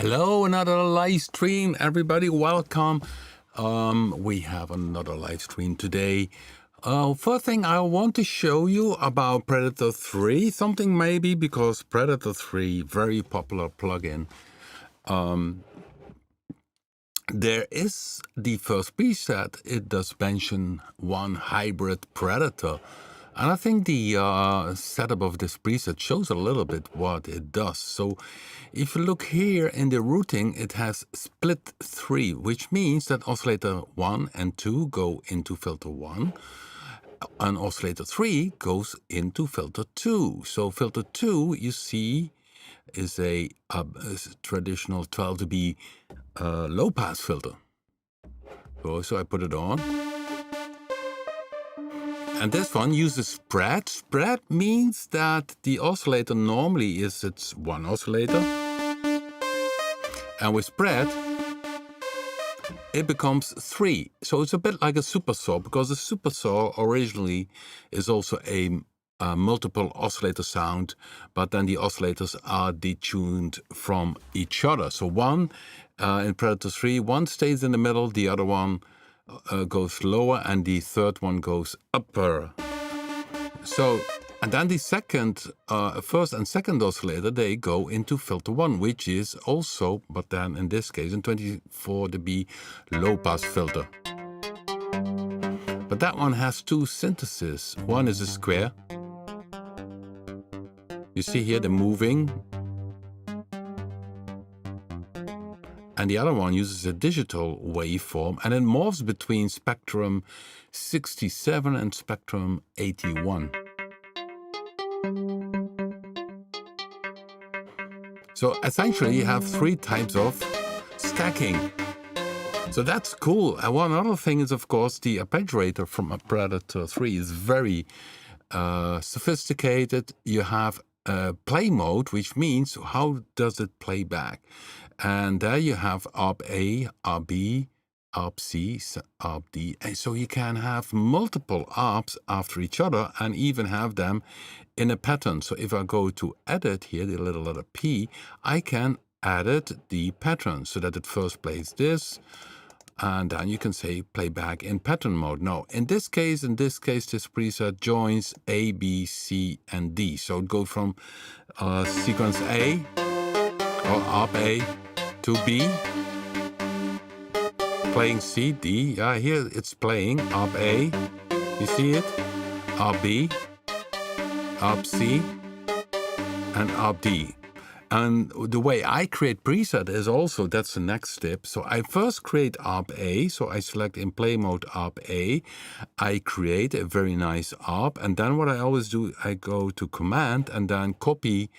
Hello, another live stream. Everybody, welcome. We have another live stream today. First thing I want to show you about Predator-3, something maybe because Predator-3, very popular plugin. There is the first preset. It does mention one hybrid Predator. And I think the setup of this preset shows a little bit what it does. So if you look here in the routing, it has split 3, which means that oscillator 1 and 2 go into filter 1. And oscillator 3 goes into filter 2. So filter 2, you see, is a traditional 12 dB low-pass filter. So I put it on. And this one uses spread. Spread means that the oscillator normally is it's one oscillator. And with spread, it becomes 3. So it's a bit like a supersaw, because a supersaw originally is also a multiple oscillator sound, but then the oscillators are detuned from each other. So one in Predator-3, one stays in the middle, the other one goes lower, and the third one goes upper. So, and then the first and second oscillator, they go into filter 1, which is also, but then in this case, a 24 dB low-pass filter. But that one has two syntheses. One is a square. You see here the moving. And the other one uses a digital waveform, and it morphs between spectrum 67 and spectrum 81. So essentially you have 3 types of stacking. So that's cool. And one other thing is, of course, the arpeggiator from a Predator-3 is very sophisticated. You have play mode, which means how does it play back? And there you have ARP A, ARP B, ARP C, ARP D. And so you can have multiple ARPs after each other and even have them in a pattern. So if I go to edit here, the little letter P, I can edit the pattern so that it first plays this. And then you can say playback in pattern mode. Now, in this case, this preset joins A, B, C, and D. So it goes from sequence A, or ARP A, to B, playing C, D. Yeah, here it's playing ARP A. You see it? ARP B, ARP C, and ARP D. And the way I create preset is also, that's the next step. So I first create ARP A. So I select in play mode ARP A. I create a very nice ARP. And then what I always do, I go to command and then copy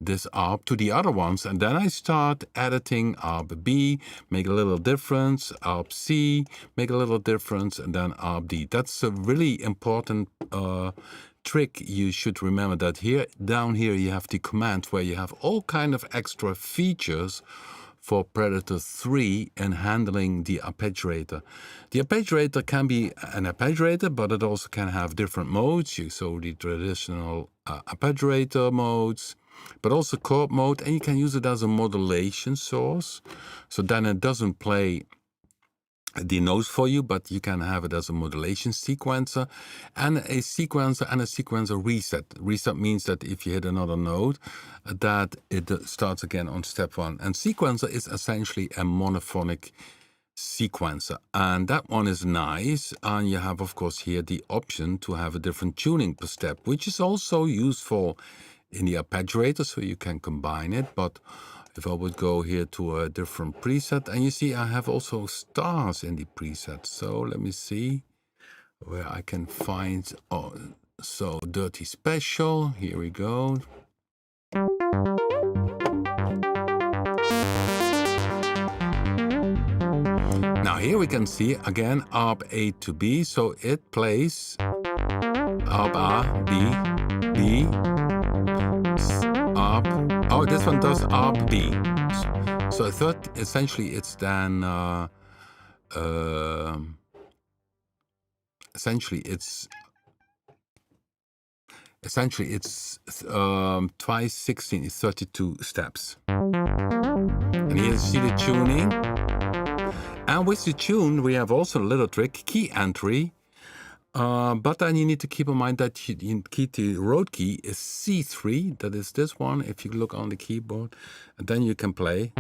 this ARP to the other ones. And then I start editing ARP B, make a little difference, ARP C, make a little difference, and then ARP D. That's a really important trick. You should remember that here, down here, you have the command where you have all kind of extra features for Predator-3 and handling the arpeggiator. The arpeggiator can be an arpeggiator, but it also can have different modes. So the traditional arpeggiator modes, but also chord mode, and you can use it as a modulation source. So then it doesn't play the notes for you, but you can have it as a modulation sequencer and a sequencer reset. Reset means that if you hit another note, that it starts again on step 1. And sequencer is essentially a monophonic sequencer, and that one is nice. And you have, of course, here the option to have a different tuning per step, which is also useful in the arpeggiator, so you can combine it. But if I would go here to a different preset, and you see I have also stars in the preset. So let me see where I can find, so Dirty Special, here we go. Now here we can see again ARP A to B, so it plays ARP A, B, B, ARP. Oh, this one does ARP B. So I thought essentially it's then essentially it's essentially it's twice 16 is 32 steps. And here you see the tuning. And with the tune, we have also a little trick, key entry. But then you need to keep in mind that the road key is C3, that is this one, if you look on the keyboard, and then you can play.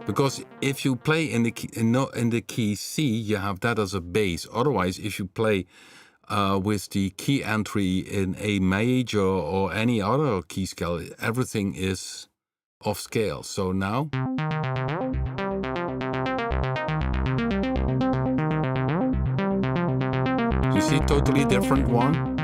Because if you play in the key C, you have that as a bass. Otherwise, if you play with the key entry in A major or any other key scale, everything is off scale. So now... You see, totally different one.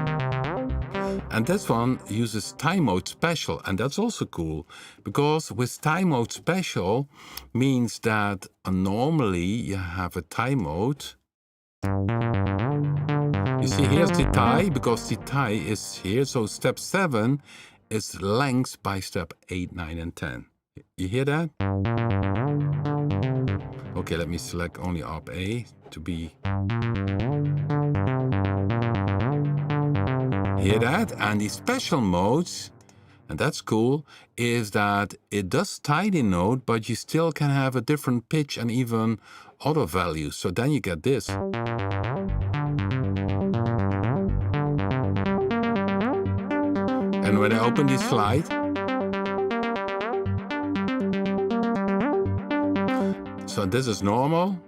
And this one uses time mode special, and that's also cool, because with time mode special means that normally you have a time mode. You see, here's the tie, because the tie is here, so step 7 is length by step 8, 9, and 10. You hear that? Okay, let me select only ARP A to be... Hear that? And the special modes, and that's cool, is that it does tie the note, but you still can have a different pitch and even other values. So then you get this. And when I open this slide, so this is normal,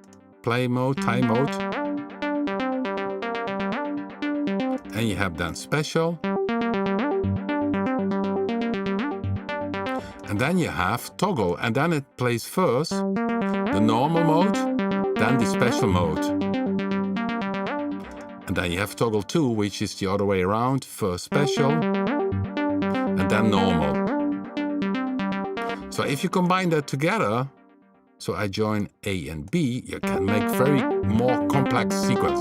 play mode, time mode. And you have then special. And then you have toggle. And then it plays first the normal mode, then the special mode. And then you have toggle 2, which is the other way around. First special, and then normal. So if you combine that together, so I join A and B, you can make very more complex sequence.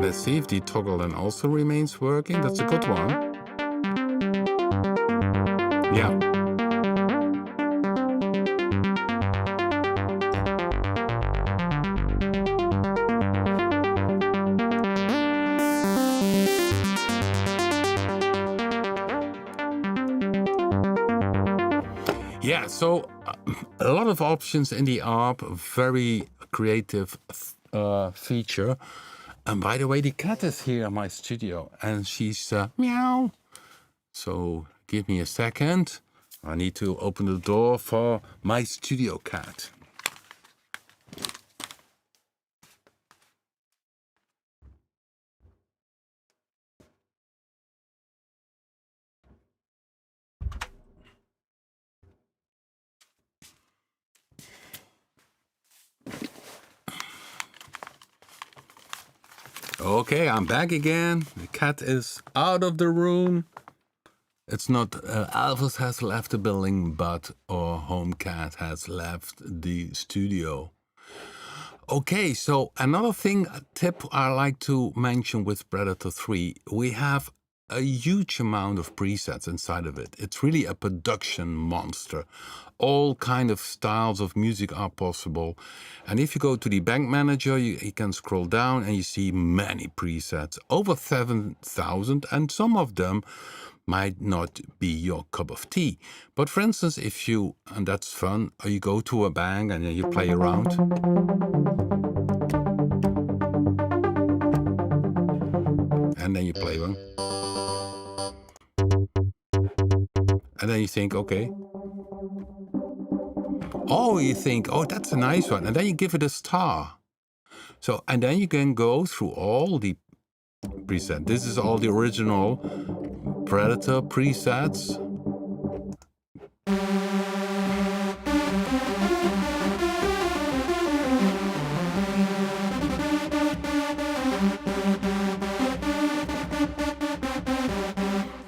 Let's see if the toggle then also remains working. That's a good one. Yeah. Yeah, so a lot of options in the ARP, very creative feature. And by the way, the cat is here in my studio, and she's meow. So give me a second. I need to open the door for my studio cat. Okay, I'm back again. The cat is out of the room. It's not Elvis has left the building, but our home cat has left the studio. Okay, so another tip I like to mention with Predator-3, we have a huge amount of presets inside of it. It's really a production monster. All kind of styles of music are possible. And if you go to the bank manager, you can scroll down and you see many presets, over 7,000, and some of them might not be your cup of tea. But for instance, if you, and that's fun, you go to a bank and you play around. And then you play one. And then you think, okay. Oh, you think, oh, that's a nice one. And then you give it a star. So, and then you can go through all the presets. This is all the original Predator presets.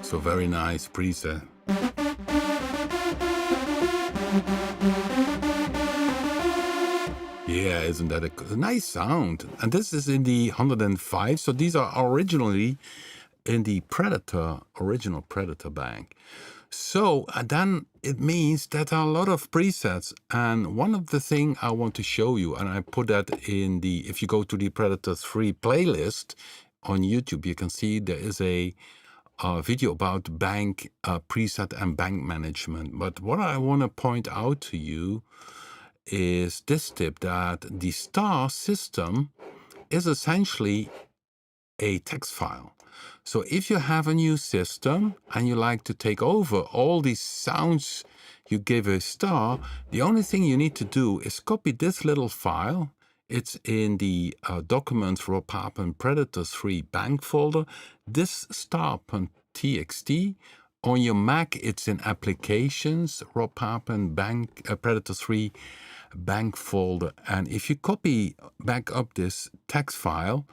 So very nice preset. yeah, isn't that a nice sound? And this is in the 105. So these are originally in the original Predator bank. So then it means that there are a lot of presets. And one of the things I want to show you, and I put that in the, if you go to the Predator-3 playlist on YouTube, you can see there is a video about bank preset and bank management. But what I want to point out to you is this tip, that the star system is essentially a text file. So if you have a new system and you like to take over all these sounds you give a star, the only thing you need to do is copy this little file. It's in the Documents Rob Papen Predator-3 bank folder. This star.txt. On your Mac, it's in Applications, Rob Papen bank Predator-3 bank folder. And if you copy back up this text file,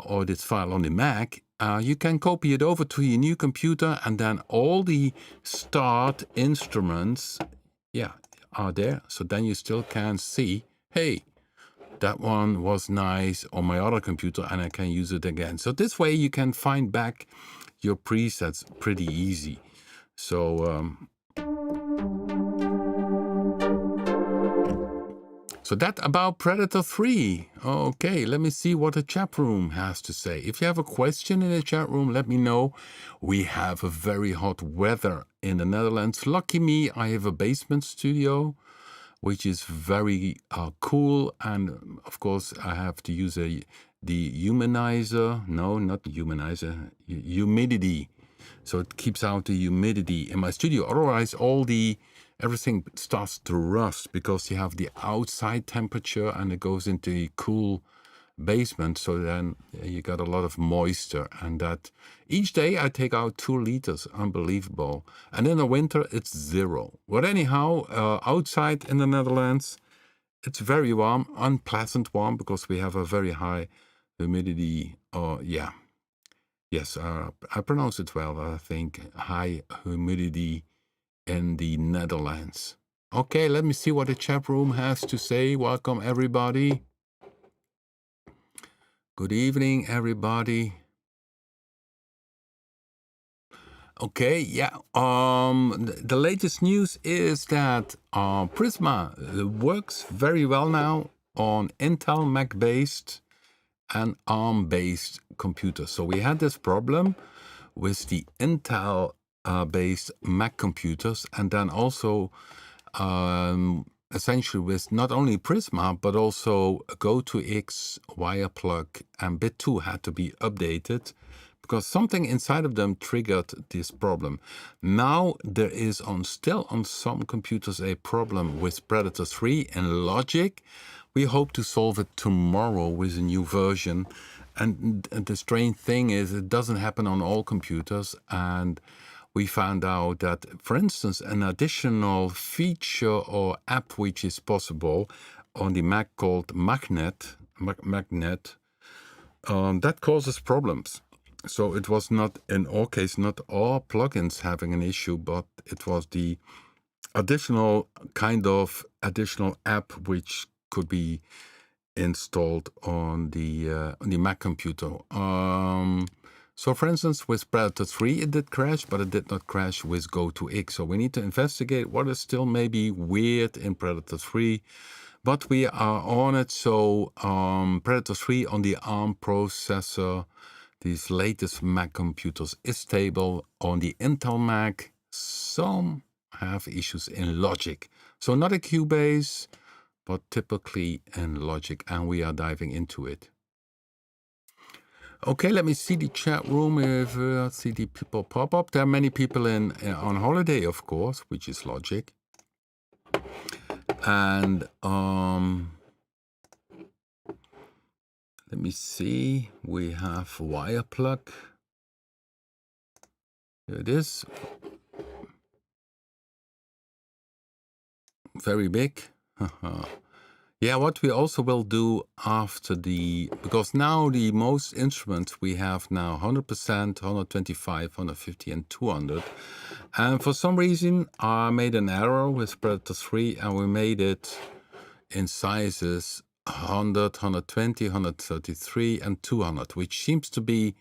or this file on the Mac, you can copy it over to your new computer, and then all the start instruments, are there. So then you still can see, hey, that one was nice on my other computer, and I can use it again. So this way you can find back your presets pretty easy. So So that about Predator-3. Okay, let me see what the chat room has to say. If you have a question in the chat room, let me know. We have a very hot weather in the Netherlands. Lucky me, I have a basement studio, which is very cool. And of course, I have to use the humanizer. No, not the humanizer. Humidity. So it keeps out the humidity in my studio. Otherwise, everything starts to rust because you have the outside temperature and it goes into the cool basement. So then you got a lot of moisture, and that each day I take out 2 liters. Unbelievable. And in the winter it's 0. But anyhow, outside in the Netherlands, it's very warm, unpleasant warm, because we have a very high humidity. Yes, I pronounce it well, I think. High humidity in the Netherlands. Okay, let me see what the chat room has to say. Welcome, everybody. Good evening, everybody. Okay, yeah. The latest news is that Prisma works very well now on Intel Mac-based and ARM-based computers. So we had this problem with the Intel based Mac computers, and then also essentially with not only Prisma but also Go2X, WirePluck, and Bit2 had to be updated because something inside of them triggered this problem. Now there is still on some computers a problem with Predator-3 and logic. We hope to solve it tomorrow with a new version. And the strange thing is it doesn't happen on all computers, and we found out that, for instance, an additional feature or app which is possible on the Mac called Magnet, that causes problems. So it was not, in our case, not all plugins having an issue, but it was the additional app which could be installed on the Mac computer. So for instance, with Predator-3 it did crash, but it did not crash with Go2X. So we need to investigate what is still maybe weird in Predator-3, but we are on it. So Predator-3 on the ARM processor, these latest Mac computers, is stable. On the Intel Mac, some have issues in logic. So not a Cubase, but typically in logic, and we are diving into it. Okay, let me see the chat room if I see the people pop up. There are many people on holiday, of course, which is logic. And let me see. We have WirePluck. Here it is. Very big. Yeah, what we also will do after because now the most instruments we have now 100%, 125, 150, and 200. And for some reason, I made an error with Predator-3, and we made it in sizes 100, 120, 133, and 200, which seems to be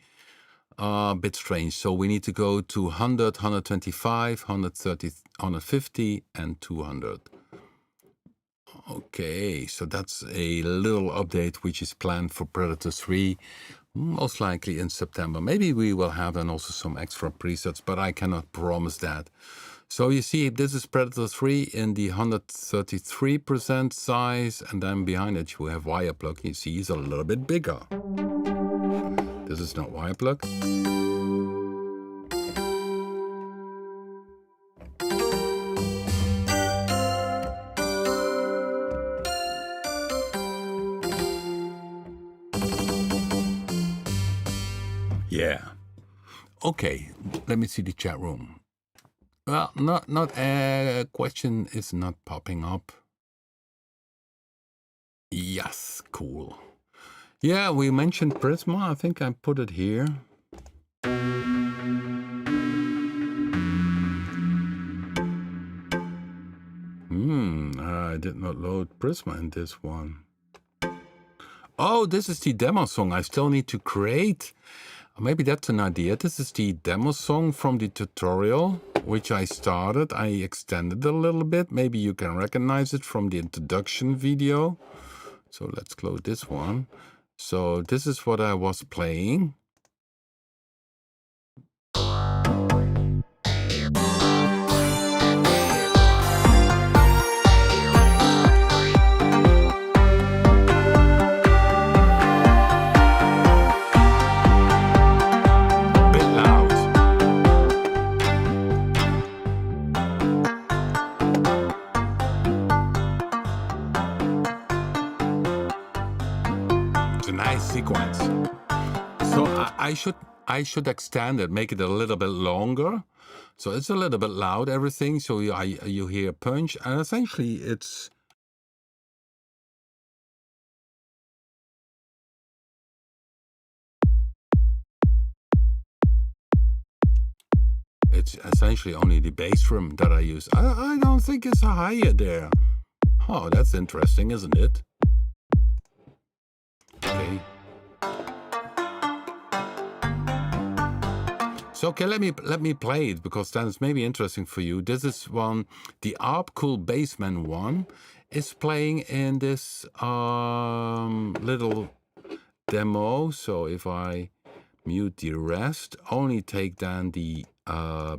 a bit strange. So we need to go to 100, 125, 130, 150, and 200. Okay, so that's a little update which is planned for Predator-3, most likely in September. Maybe we will have then also some extra presets, but I cannot promise that. So you see, this is Predator-3 in the 133% size, and then behind it you have WirePluck. You see, it's a little bit bigger. This is not WirePluck. Yeah. Okay, let me see the chat room. Well, not a question is not popping up. Yes, cool. Yeah, we mentioned Prisma. I think I put it here. I did not load Prisma in this one. Oh, this is the demo song I still need to create. Maybe that's an idea. This is the demo song from the tutorial, which I started. I extended a little bit. Maybe you can recognize it from the introduction video. So let's close this one. So this is what I was playing. Sequence. So I should extend it, make it a little bit longer. So it's a little bit loud, everything. So you hear punch, and essentially it's essentially only the bass drum that I use. I don't think it's a hi-hat there. Oh, that's interesting, isn't it? Okay. So okay, let me play it, because then it's maybe interesting for you. This is one, the ARP Cool Bassman one is playing in this little demo. So if I mute the rest, only take down the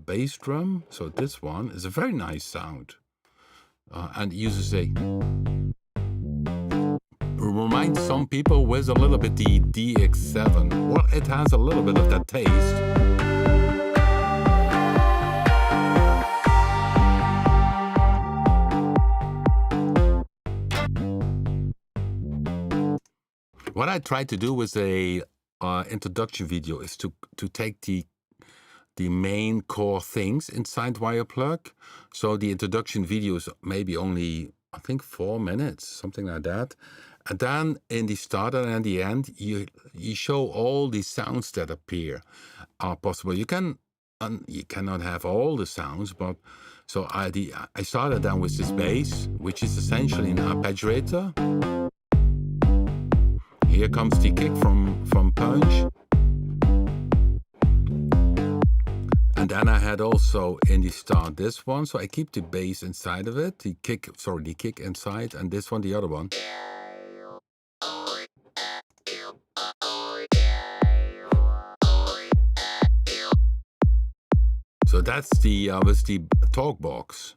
bass drum. So this one is a very nice sound, and uses a reminds some people with a little bit the DX7. Well, it has a little bit of that taste. What I tried to do with a introduction video is to take the main core things inside WirePluck. So the introduction video is maybe only, I think, 4 minutes, something like that. And then in the start and the end, you show all the sounds that appear are possible. You cannot have all the sounds, but so I started then with this bass, which is essentially an arpeggiator. Here comes the kick from Punch. And then I had also in the start this one, so I keep the bass inside of it, the kick inside, and this one, the other one. So that's the with the talk box.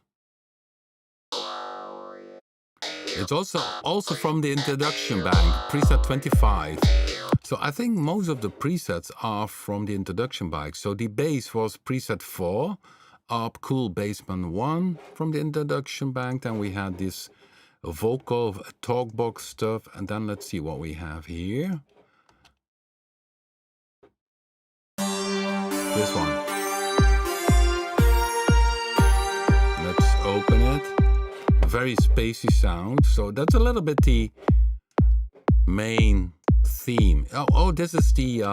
It's also from the introduction bank, preset 25. So I think most of the presets are from the introduction bank. So the bass was preset 4, ARP Cool Bassman 1 from the introduction bank. Then we had this vocal talk box stuff, and then let's see what we have here. This one. Let's open it. Very spacey sound. So that's a little bit the main theme. Oh, this is the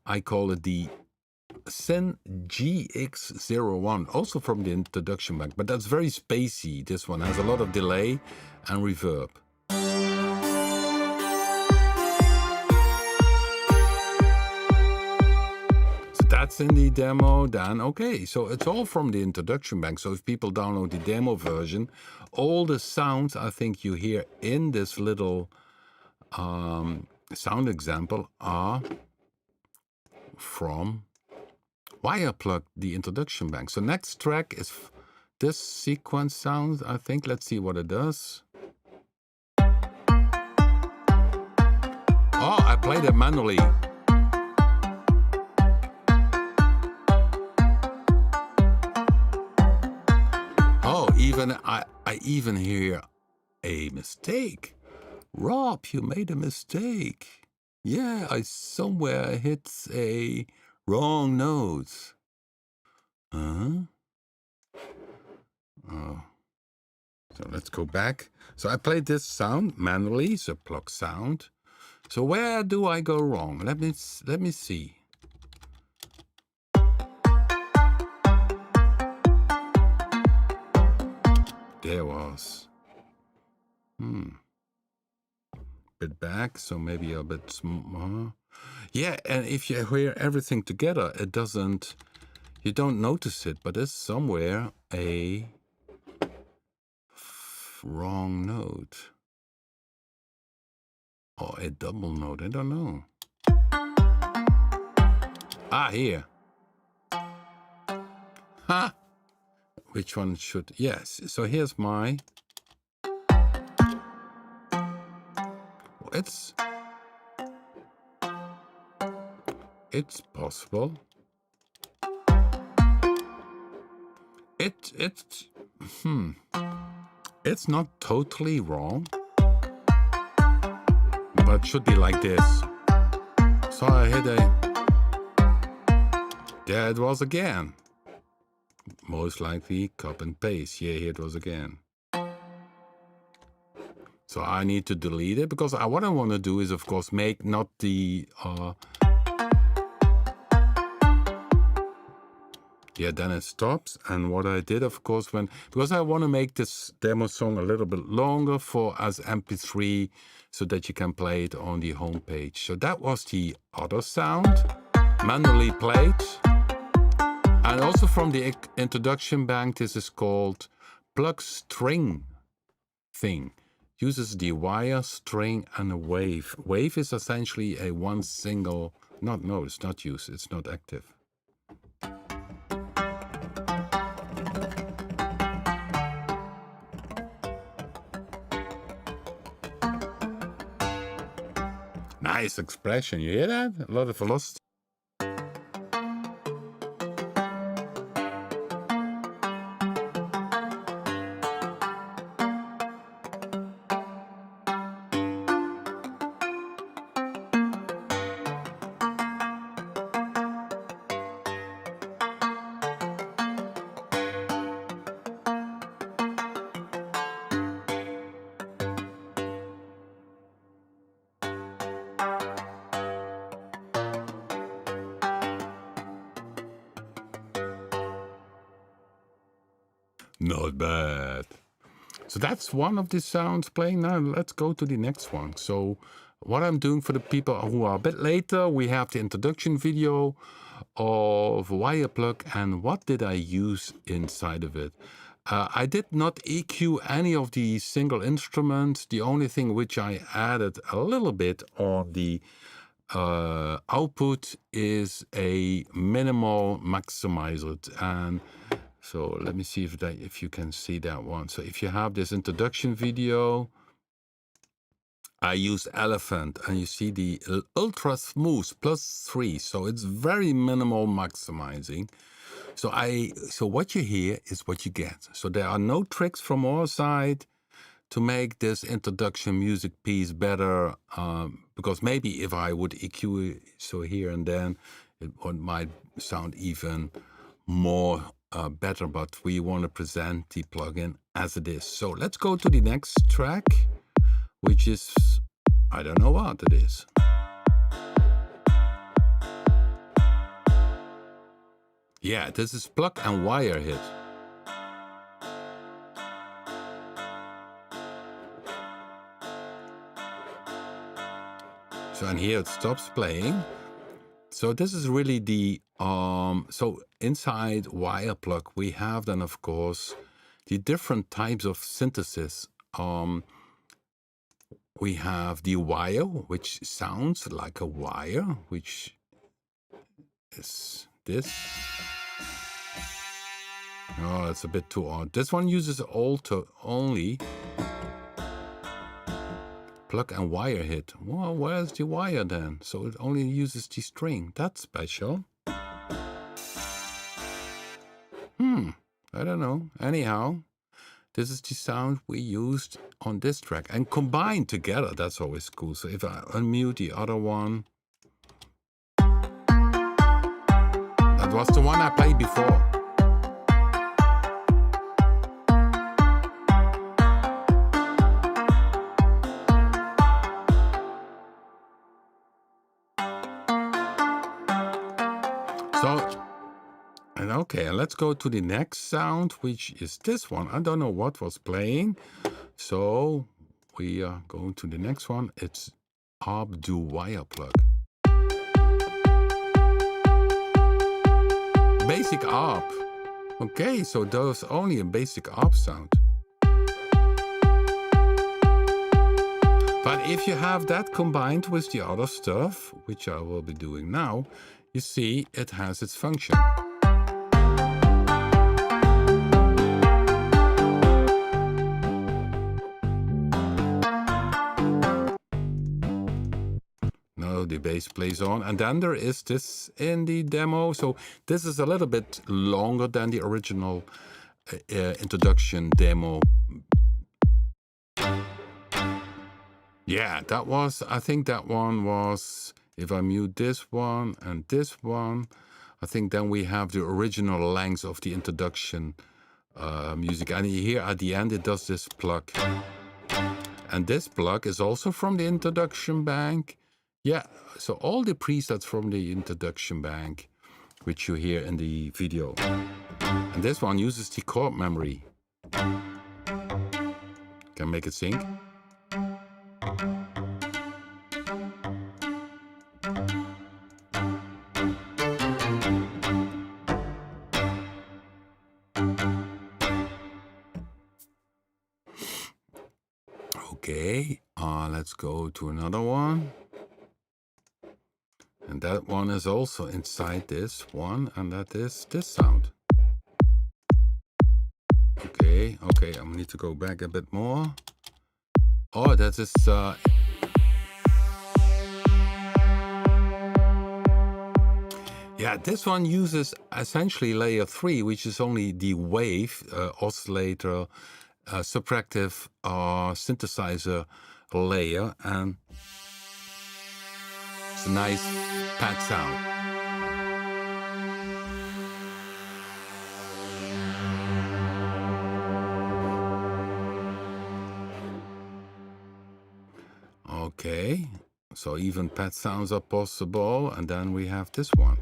I call it the Sin GX-01, also from the introduction bank, but that's very spacey. This one has a lot of delay and reverb. So that's in the demo, then okay. So it's all from the introduction bank. So if people download the demo version, all the sounds I think you hear in this little sound example are from WirePluck, the introduction bank. So next track is this sequence sound, I think. Let's see what it does. Oh, I played it manually. Oh, I even hear a mistake. Rob, you made a mistake. Yeah, I somewhere hit a wrong note. Oh. So let's go back. So I played this sound manually, so pluck sound. So where do I go wrong? Let me see. There was. Bit back, so maybe a bit smaller. Yeah, and if you hear everything together, it doesn't, you don't notice it, but there's somewhere a wrong note. Or a double note, I don't know. Ah, here. Ha! Which one should, yes, so here's my, it's possible. It's not totally wrong, but it should be like this. So I hit there it was again. Most likely copy and paste. Yeah, here it was again. So I need to delete it because what I want to do is, of course, make not the yeah, then it stops. And what I did, of course, because I want to make this demo song a little bit longer as MP3 so that you can play it on the home page. So that was the other sound, manually played. And also from the introduction bank, this is called plug string thing. Uses the wire, string, and a wave. Wave is essentially a one single, no, it's not used, it's not active. Nice expression, you hear that? A lot of velocity. Not bad. So that's one of the sounds playing. Now let's go to the next one. So what I'm doing for the people who are a bit later, we have the introduction video of WirePluck and what did I use inside of it. I did not EQ any of the single instruments. The only thing which I added a little bit on the output is a minimal maximizer. And so let me see if you can see that one. So if you have this introduction video, I use Elephant, and you see the Ultra Smooth +3. So it's very minimal maximizing. So what you hear is what you get. So there are no tricks from our side to make this introduction music piece better. Because maybe if I would EQ it, so here and then, it might sound even more better, but we want to present the plugin as it is. So let's go to the next track, which is, I don't know what it is. Yeah, this is plug and wire hit. So, and here it stops playing. So this is really the, so inside WirePluck, we have then, of course, the different types of synthesis. We have the wire, which sounds like a wire, which is this. Oh, it's a bit too odd. This one uses alto only. Plug and wire hit. Well, where's the wire then? So it only uses the string. That's special. I don't know. Anyhow, this is the sound we used on this track. And combined together, that's always cool. So if I unmute the other one. That was the one I played before. Okay, let's go to the next sound, which is this one. I don't know what was playing. So we are going to the next one. It's ARP do WirePluck. Basic ARP. Okay, so there's only a basic ARP sound. But if you have that combined with the other stuff, which I will be doing now, you see it has its function. The bass plays on, and then there is this in the demo. So this is a little bit longer than the original introduction demo. Yeah, that was, I think that one was, if I mute this one and this one, I think then we have the original length of the introduction music. And here at the end it does this plug. And this plug is also from the introduction bank. Yeah, so all the presets from the introduction bank, which you hear in the video. And this one uses the chord memory. Can make it sync. Okay, let's go to another one. And that one is also inside this one, and that is this sound. Okay, I need to go back a bit more. Oh, that is... yeah, this one uses essentially layer 3, which is only the wave, oscillator, subtractive synthesizer layer, and it's a nice pad sound. Okay, so even pad sounds are possible, and then we have this one.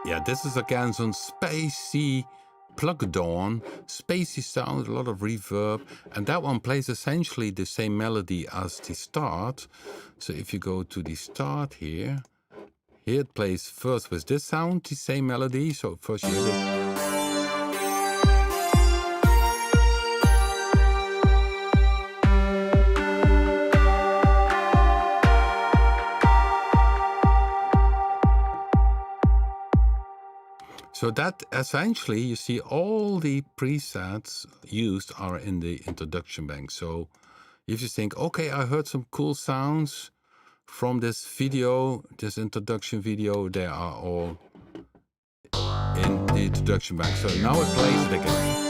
Yeah, this is again some spacey, plugged on, spacey sound, a lot of reverb, and that one plays essentially the same melody as the start. So if you go to the start here it plays first with this sound, the same melody. So first you hear this. So that essentially, you see all the presets used are in the introduction bank. So if you think, okay, I heard some cool sounds from this video, this introduction video, they are all in the introduction bank. So now it plays it again.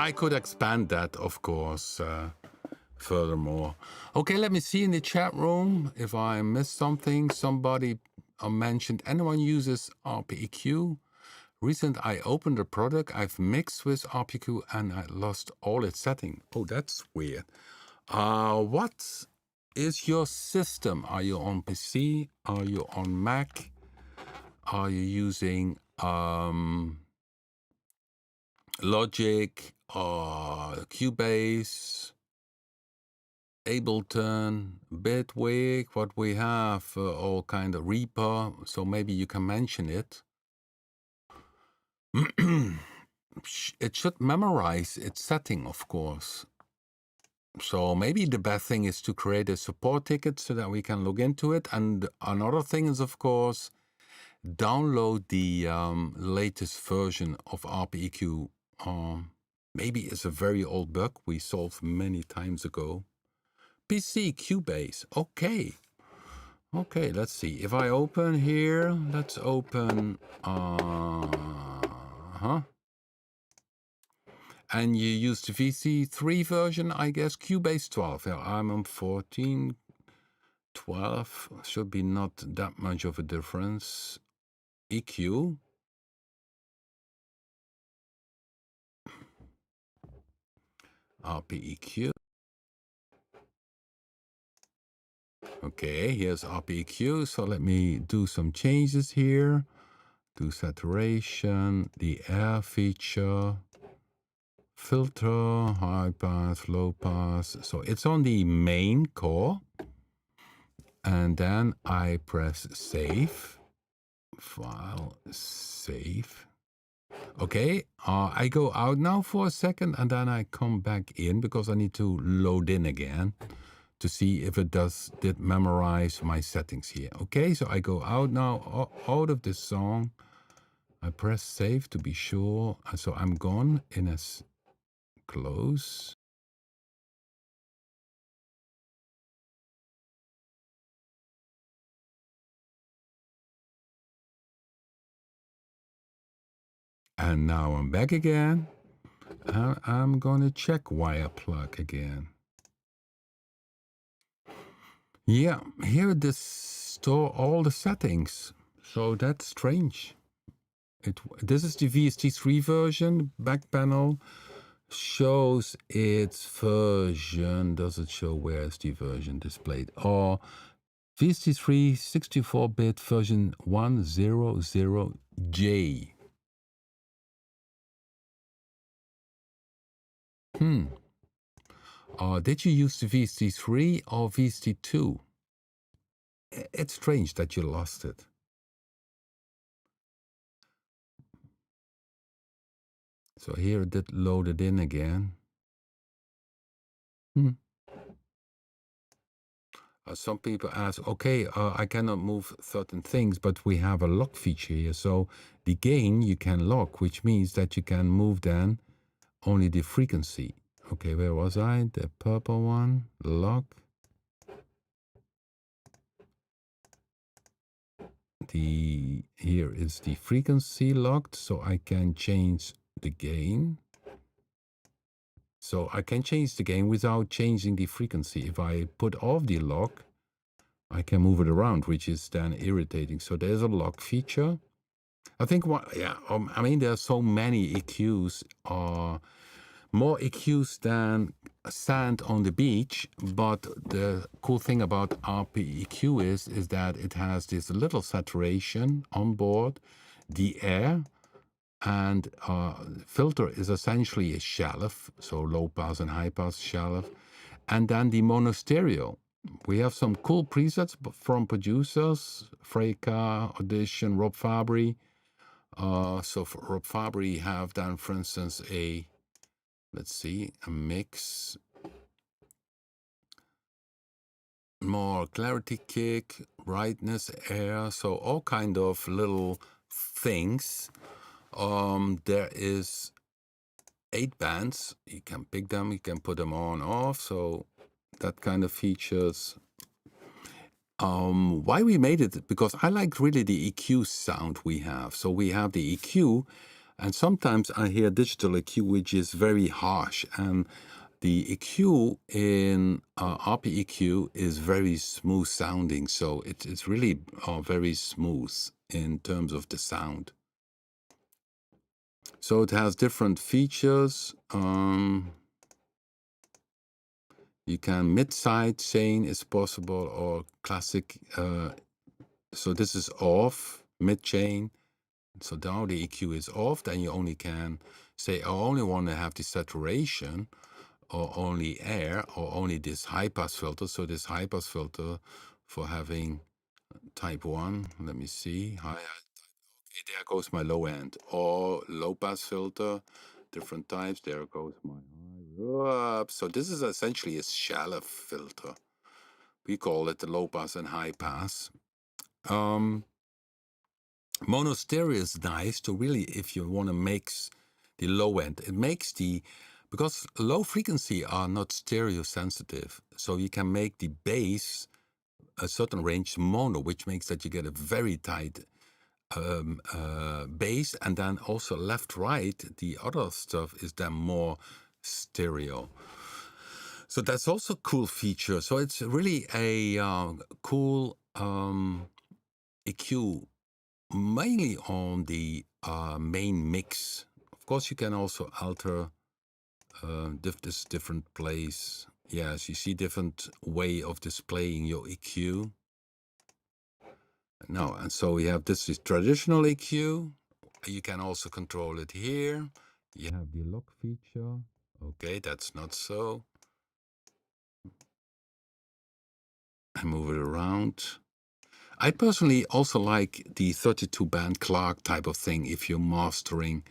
I could expand that, of course, furthermore. Okay, let me see in the chat room if I missed something. Somebody mentioned anyone uses RPEQ. Recent, I opened a product I've mixed with RPEQ and I lost all its setting. Oh, that's weird. What is your system? Are you on PC? Are you on Mac? Are you using Logic or Cubase, Ableton, Bitwig? What we have, all kind of Reaper. So maybe you can mention it. It should memorize its setting, of course. So maybe the best thing is to create a support ticket so that we can look into it. And another thing is, of course, download the latest version of RPEQ. Maybe it's a very old bug we solved many times ago. PC, Cubase, okay. Okay, let's see. If I open here, let's open, and you use the VC3 version, I guess, Cubase 12. Yeah, I'm on 14, 12, should be not that much of a difference. EQ. RPEQ. Okay, here's RPEQ. So let me do some changes here. Do saturation, the air feature, filter, high pass, low pass. So it's on the main core. And then I press save. File, save. Okay, I go out now for a second and then I come back in because I need to load in again to see if it did memorize my settings here. Okay, so I go out now, out of this song. I press save to be sure. So I'm gone in a close. And now I'm back again. I'm going to check WirePluck again. Yeah, here it store all the settings. So that's strange. This is the VST3 version. Back panel shows its version. Does it show where is the version displayed? Or VST3 64-bit version 100J. Did you use the VST3 or VST2? It's strange that you lost it. So here it did load it in again. Some people ask, okay, I cannot move certain things, but we have a lock feature here. So the gain you can lock, which means that you can move then only the frequency. Okay, where was I? The purple one, lock. Here is the frequency locked, so I can change the gain. So I can change the gain without changing the frequency. If I put off the lock, I can move it around, which is then irritating. So there's a lock feature. I think I mean, there are so many EQs, more EQs than sand on the beach. But the cool thing about RPEQ is that it has this little saturation on board, the air, and filter is essentially a shelf, so low pass and high pass shelf, and then the mono stereo. We have some cool presets from producers, Freyka, Audition, Rob Fabry. So for Rob Fabry have done, for instance, let's see, a mix, more clarity kick, brightness, air, so all kind of little things. There is 8 bands. You can pick them, you can put them on, off, so that kind of features. Why we made it, because I like really the EQ sound we have. So we have the EQ, And sometimes I hear digital EQ, which is very harsh. And the EQ in RP EQ is very smooth sounding. So it's really very smooth in terms of the sound. So it has different features. You can mid-side chain is possible, or classic. So this is off, mid-chain. So now the EQ is off, then you only can say, I only want to have the saturation, or only air, or only this high-pass filter. So this high-pass filter for having type 1, let me see, okay, there goes my low end, or low-pass filter, different types, there goes my high. So this is essentially a shallow filter. We call it the low-pass and high-pass. Mono stereo is nice to really, if you want to mix the low end, it makes because low frequency are not stereo sensitive, so you can make the bass a certain range mono, which makes that you get a very tight bass, and then also left right, the other stuff is then more stereo. So that's also a cool feature. So it's really a cool EQ, mainly on the main mix. Of course, you can also alter this different place. Yes, you see different way of displaying your EQ. Now, and so we have this is traditional EQ. You can also control it here. You have the lock feature. Okay, that's not so. I move it around. I personally also like the 32-band Clark type of thing if you're mastering.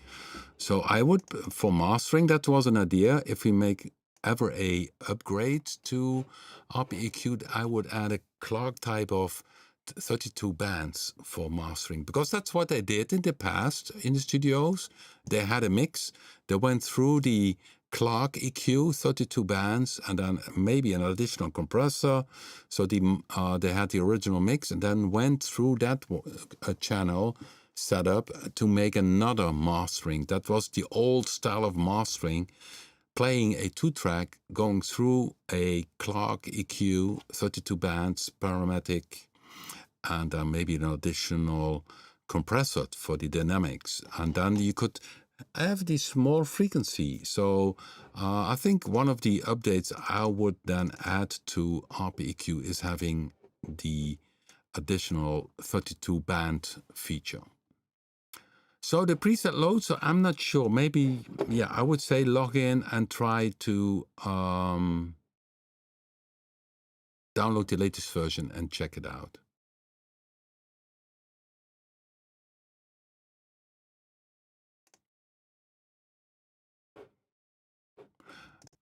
So I would, for mastering, that was an idea. If we make ever a upgrade to RP-EQ, I would add a Clark type of 32 bands for mastering, because that's what they did in the past in the studios. They had a mix. They went through the Clark EQ, 32 bands, and then maybe an additional compressor. So they had the original mix, and then went through that channel setup to make another mastering. That was the old style of mastering, playing a 2-track, going through a Clark EQ, 32 bands, parametric, and maybe an additional compressor for the dynamics. And then you could have the small frequency. So I think one of the updates I would then add to RP-EQ is having the additional 32 band feature. So the preset load, so I'm not sure. Maybe, yeah, I would say log in and try to download the latest version and check it out.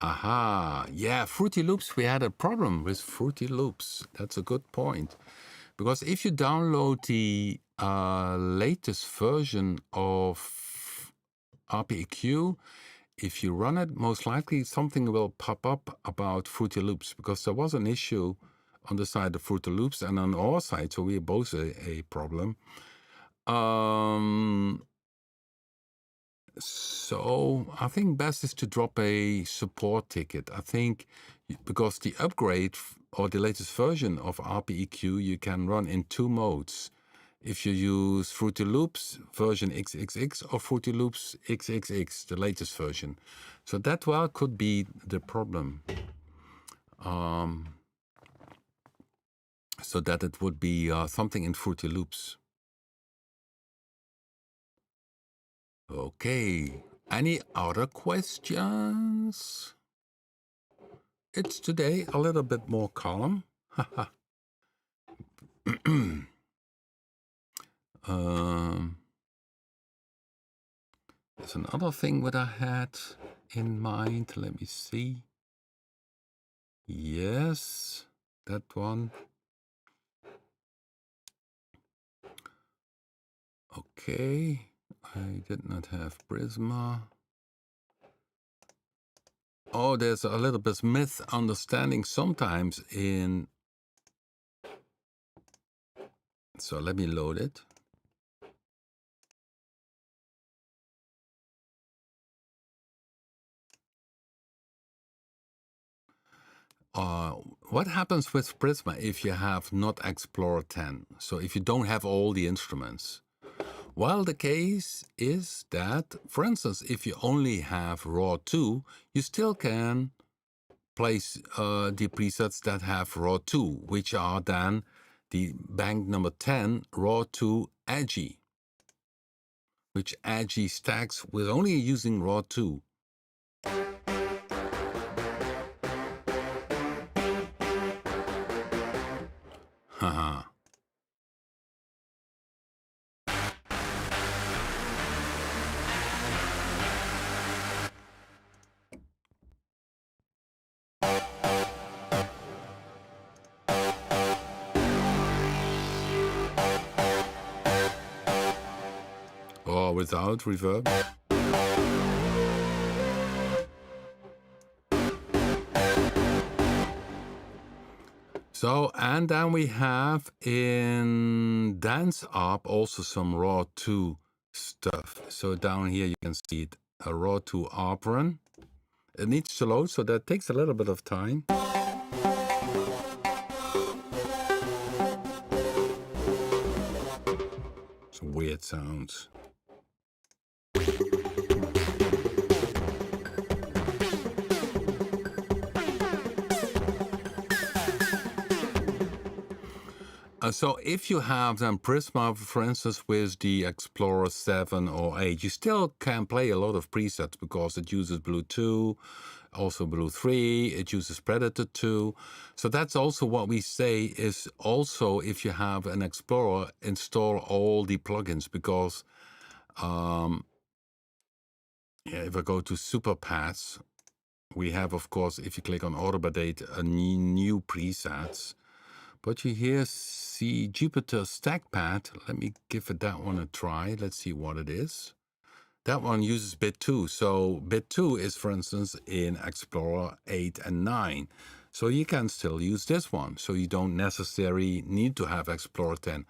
Aha, yeah, Fruity Loops, we had a problem with Fruity Loops. That's a good point. Because if you download the latest version of RP-EQ, if you run it, most likely something will pop up about Fruity Loops, because there was an issue on the side of Fruity Loops and on our side, so we both a problem. So I think best is to drop a support ticket. I think because the upgrade or the latest version of RP-EQ, you can run in 2 modes. If you use Fruity Loops version XXX or Fruity Loops XXX, the latest version. So that well could be the problem. So that it would be something in Fruity Loops. Okay, any other questions? It's today a little bit more calm. There's another thing that I had in mind. Let me see. Yes, that one. Okay, I did not have Prisma. Oh, there's a little bit misunderstanding sometimes in... So let me load it. what happens with Prisma if you have not Explorer 10? So if you don't have all the instruments? Well, the case is that, for instance, if you only have RAW 2, you still can place the presets that have RAW 2, which are then the bank number 10 RAW 2 Edgy, which Edgy stacks with only using RAW 2. Haha. Or without reverb. So, and then we have in Dance ARP also some RAW 2 stuff. So down here you can see it, a RAW 2 ARP run. It needs to load, so that takes a little bit of time. Some weird sounds. So if you have then Prisma, for instance, with the Explorer 7 or 8, you still can play a lot of presets because it uses Blue 2, also Blue 3, it uses Predator 2. So that's also what we say is also if you have an Explorer, install all the plugins because if I go to Super Paths, we have, of course, if you click on Autobadate, a new presets. But you here see Jupiter Stack Pad. Let me give that one a try. Let's see what it is. That one uses bit 2. So bit 2 is, for instance, in Explorer 8 and 9. So you can still use this one. So you don't necessarily need to have Explorer 10.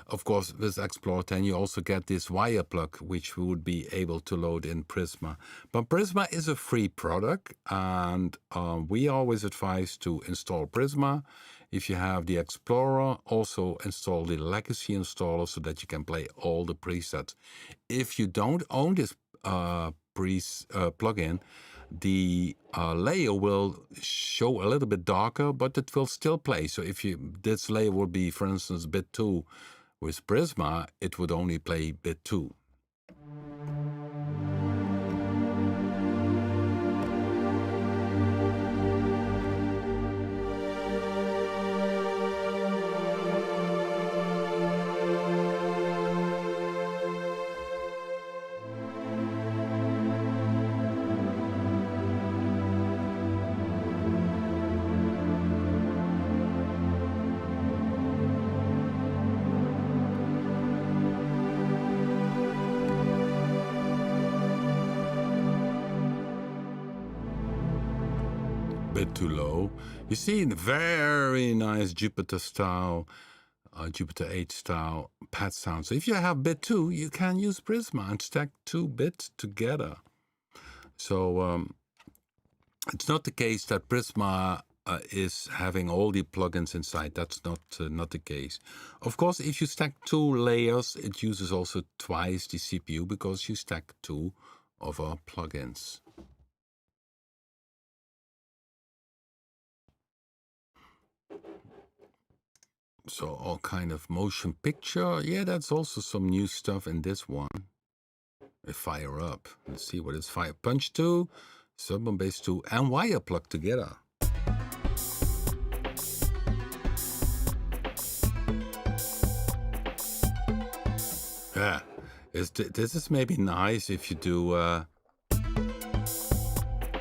Of course, with Explorer 10, you also get this WirePluck, which we would be able to load in Prisma. But Prisma is a free product, and we always advise to install Prisma. If you have the Explorer, also install the Legacy installer so that you can play all the presets. If you don't own this plugin, the layer will show a little bit darker, but it will still play. So if this layer would be, for instance, bit 2, with Prisma, it would only play bit 2. Bit too low. You see the very nice Jupiter style, Jupiter 8 style pad sound. So if you have bit 2, you can use Prisma and stack 2 bits together. So it's not the case that Prisma is having all the plugins inside. That's not the case. Of course, if you stack 2 layers, it uses also twice the CPU because you stack 2 of our plugins. So all kind of motion picture. Yeah, that's also some new stuff in this one. Fire up. Let's see what is Fire Punch 2, Sublime Bass 2, and WirePluck together. Yeah, this is maybe nice if you do.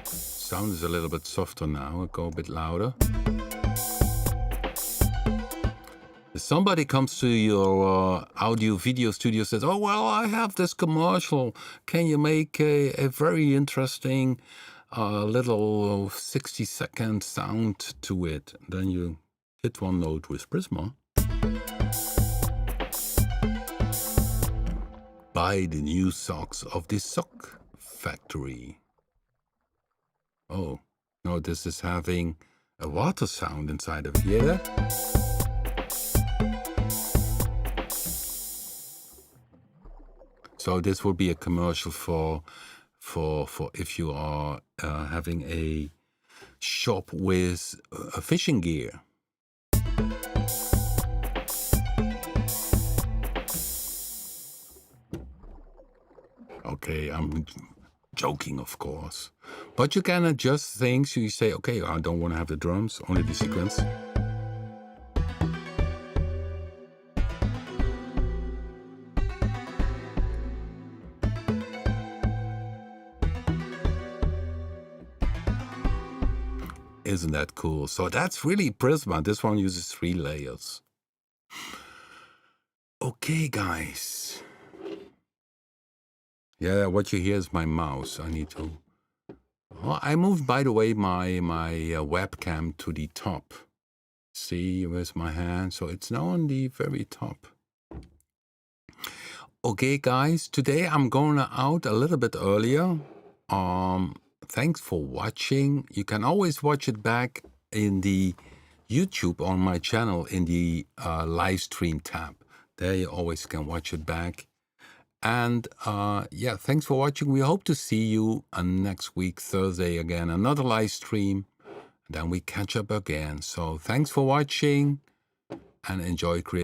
Sound is a little bit softer now. I'll go a bit louder. Somebody comes to your audio video studio, says, oh, well, I have this commercial. Can you make a very interesting little 60-second sound to it? Then you hit one note with Prisma. Buy the new socks of the sock factory. Oh, no, this is having a water sound inside of here. So this will be a commercial for if you are having a shop with fishing gear. Okay, I'm joking, of course. But you can adjust things. You say, okay, I don't want to have the drums, only the sequence. Isn't that cool? So that's really Prisma. This one uses 3 layers. Okay, guys. Yeah, what you hear is my mouse. I need to... Oh, I moved, by the way, my webcam to the top. See, where's my hand? So it's now on the very top. Okay, guys. Today I'm going out a little bit earlier. Thanks for watching. You can always watch it back in the YouTube on my channel in the live stream tab. There you always can watch it back. And yeah, thanks for watching. We hope to see you next week, Thursday again, another live stream. Then we catch up again. So thanks for watching and enjoy creating.